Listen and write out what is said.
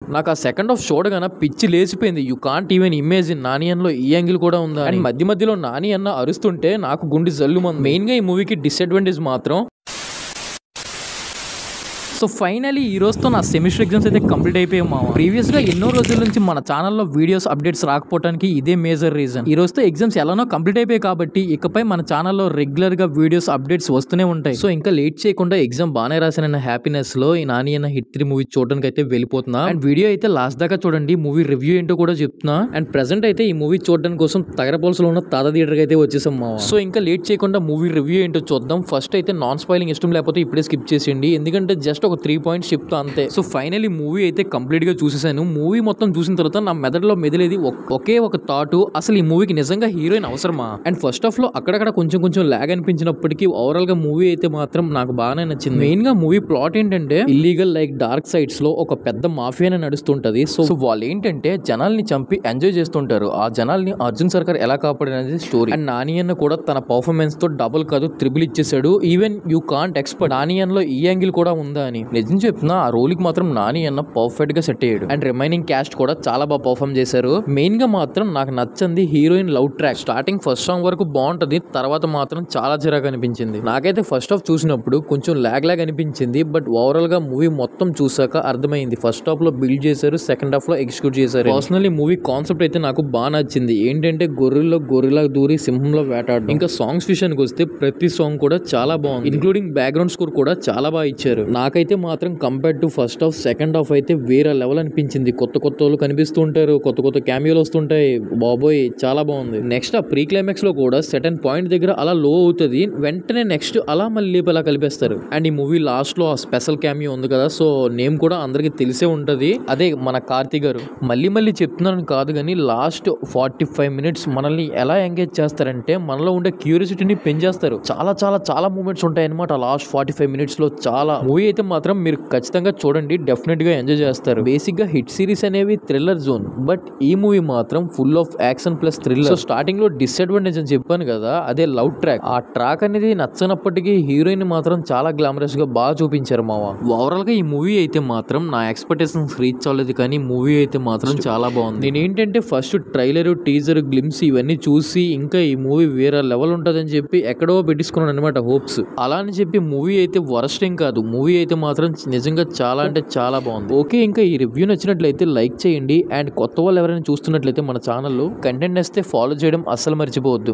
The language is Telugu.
నాకు ఆ సెకండ్ హాఫ్ చూడగానే పిచ్చి లేచిపోయింది. You can't even imagine Nani అన్నలో ఈ యాంగిల్ కూడా ఉందా అని. మధ్య మధ్యలో నాని అన్న అరుస్తుంటే నాకు గుండె జల్లుమంది. మెయిన్ గా ఈ మూవీకి డిసడ్వాంటేజ్ మాత్రం సో ఫైనలీ ఈ రోజుతో నా సెమిస్టర్ ఎగ్జామ్స్ అయితే కంప్లీట్ అయిపోయాయి మామ. ప్రీవియస్ గా ఎన్నో రోజుల నుంచి మన ఛానల్లో వీడియోస్ అప్డేట్స్ రాకపోవడానికి ఇదే మేజర్ రీజన్. ఈ రోజుతో ఎగ్జామ్స్ ఎలానో కంప్లీట్ అయిపోయాయి కాబట్టి ఇకపై మన ఛానల్లో రెగ్యులర్ గా వీడియోస్ అప్డేట్స్ వస్తూనే ఉంటాయి. సో ఇంకా లేట్ చేయకుండా ఎగ్జామ్ బాగానే రాసిన హ్యాపీనెస్ లో ఈ నాని అన్న హిట్ 3 మూవీ చూడడానికి అయితే వెళ్ళిపోతున్నా. అండ్ వీడియో అయితే లాస్ట్ దాకా చూడండి, మూవీ రివ్యూ ఏంటో కూడా చెప్తున్నా. అండ్ ప్రెసెంట్ అయితే ఈ మూవీ చూడడానికి కోసం తగరపోల్స్ లో ఉన్న తాత థియేటర్ అయితే వచ్చేసాం మామ. సో ఇంకా లేట్ చేయకుండా మూవీ రివ్యూ ఏంటో చూద్దాం. ఫస్ట్ అయితే నాన్ స్పాయిలింగ్ ఇష్టం లేకపోతే ఇప్పుడే స్కిప్ చేసేయండి, ఎందుకంటే జస్ట్ ఒక 3 పాయింట్స్ చెప్తా అంతే. సో ఫైనలీ మూవీ అయితే కంప్లీట్ గా చూసేసాను. మూవీ మొత్తం చూసిన తర్వాత నా మెదడులో మెదిలేది ఒకే ఒక థాట్, అసలు ఈ మూవీకి నిజంగా హీరోయిన్ అవసరమా. అండ్ ఫస్ట్ హాఫ్ లో అక్కడక్కడ కొంచెం లాగ్ అనిపించినప్పటికీ ఓవరాల్ గా మూవీ అయితే మాత్రం నాకు బాగానే నచ్చింది. మెయిన్ గా మూవీ ప్లాట్ ఏంటంటే ఇల్లీగల్ లైక్ డార్క్ సైడ్స్ లో ఒక పెద్ద మాఫియానే నడుస్తుంటది. సో వాళ్ళు ఏంటంటే జనాల్ని చంపి ఎంజాయ్ చేస్తుంటారు. ఆ జనాల్ని అర్జున్ సర్కార్ ఎలా కాపాడనేది స్టోరీ. అండ్ నాని అన్న కూడా తన పర్ఫార్మెన్స్ తో డబుల్ కాదు త్రిబుల్ ఇచ్చేసాడు. Even you can't expect Nani అన్నలో ఈ యాంగిల్ కూడా ఉందా అని. నిజం చెప్తున్నా ఆ రోల్ కి మాత్రం నాని అన్న పర్ఫెక్ట్ గా సెట్ అయ్యాడు. అండ్ రిమైనింగ్ క్యాస్ట్ కూడా చాలా బాగా పర్ఫార్మ్ చేశారు. మెయిన్ గా మాత్రం నాకు నచ్చింది heroine love track. Starting first song వరకు బాగుంటది, తర్వాత మాత్రం చాలా చిరాకు అనిపించింది. నాకైతే ఫస్ట్ హాఫ్ చూసినప్పుడు కొంచెం లాగ్ అనిపించింది, బట్ ఓవరాల్ గా మూవీ మొత్తం చూసాక అర్థమైంది. ఫస్ట్ హాఫ్ లో బిల్డ్ చేశారు, సెకండ్ హాఫ్ లో ఎగ్జిక్యూట్ చేశారు. పర్సనల్లీ మూవీ కాన్సెప్ట్ అయితే నాకు బాగా నచ్చింది. ఏంటంటే గొర్రెలా దూరి సింహంలో వేటాడడం. ఇంకా సాంగ్స్ విషయానికి వస్తే ప్రతి సాంగ్ కూడా చాలా బాగుంది, ఇంక్లూడింగ్ బ్యాక్గ్రౌండ్ స్కోర్ కూడా చాలా బాగా ఇచ్చారు. నాకైతే మాత్రం compare to first half second half అయితే వేరే లెవెల్ అనిపించింది. కొత్త వాళ్ళు కనిపిస్తూ ఉంటారు, కొత్త క్యామియోలు వస్తుంటాయి. బాబోయ్ చాలా బాగుంది. నెక్స్ట్ ఆ ప్రీ క్లైమాక్స్ లో కూడా సెటన్ పాయింట్ దగ్గర అలా లో అవుతుంది, వెంటనే నెక్స్ట్ అలా మళ్ళీ అలా కలిపేస్తారు. అండ్ ఈ మూవీ లాస్ట్ లో ఆ స్పెషల్ క్యామియో ఉంది కదా, సో నేమ్ కూడా అందరికి తెలిసే ఉంటది, అదే మన కార్తీ గారు. మళ్ళీ చెప్తున్నాను కాదు కానీ లాస్ట్ 45 మినిట్స్ మనల్ని ఎలా ఎంగేజ్ చేస్తారంటే మనలో ఉండే క్యూరియాసిటీని పెంచేస్తారు. చాలా మూమెంట్స్ ఉంటాయి అనమాట లాస్ట్ 45 మినిట్స్ లో. చాలా మూవీ అయితే మాత్రం మీరు ఖచ్చితంగా చూడండి, డెఫినెట్ గా ఎంజాయ్ చేస్తారు. బేసిక్ గా హిట్ సిరీస్ అనేవి థ్రిల్లర్ జోన్, బట్ ఈ మూవీ మాత్రం full of action plus thriller. So starting లో డిసడ్వాంటేజ్ అని చెప్పాను కదా, అదే లవ్ ట్రాక్. ఆ ట్రాక్ అనేది నచ్చనప్పటికీ హీరోయిన్ మాత్రం చాలా గ్లామరస్ గా బాగా చూపించారు మావ. ఓవరాల్ గా ఈ మూవీ అయితే మాత్రం నా ఎక్స్పెక్టేషన్స్ రీచ్ అవ్వలేదు, కానీ మూవీ అయితే మాత్రం చాలా బాగుంది. నేను ఏంటంటే ఫస్ట్ ట్రైలర్, టీజర్, గ్లిమ్స్ ఇవన్నీ చూసి ఇంకా ఈ మూవీ వేరే లెవెల్ ఉంటుందని చెప్పి ఎక్కడో పెట్టించుకున్నాను అనమాట హోప్స్. అలా అని చెప్పి మూవీ అయితే వరస్ట్ ఏం కాదు, మూవీ అయితే మాత్రం నిజంగా చాలా అంటే చాలా బాగుంది. ఓకే, ఇంకా ఈ రివ్యూ నచ్చినట్లయితే లైక్ చేయండి. అండ్ కొత్త వాళ్ళు ఎవరైనా చూస్తున్నట్లయితే మన ఛానల్లో కంటెంట్ నేస్తే ఫాలో చేయడం అస్సలు మర్చిపోవద్దు.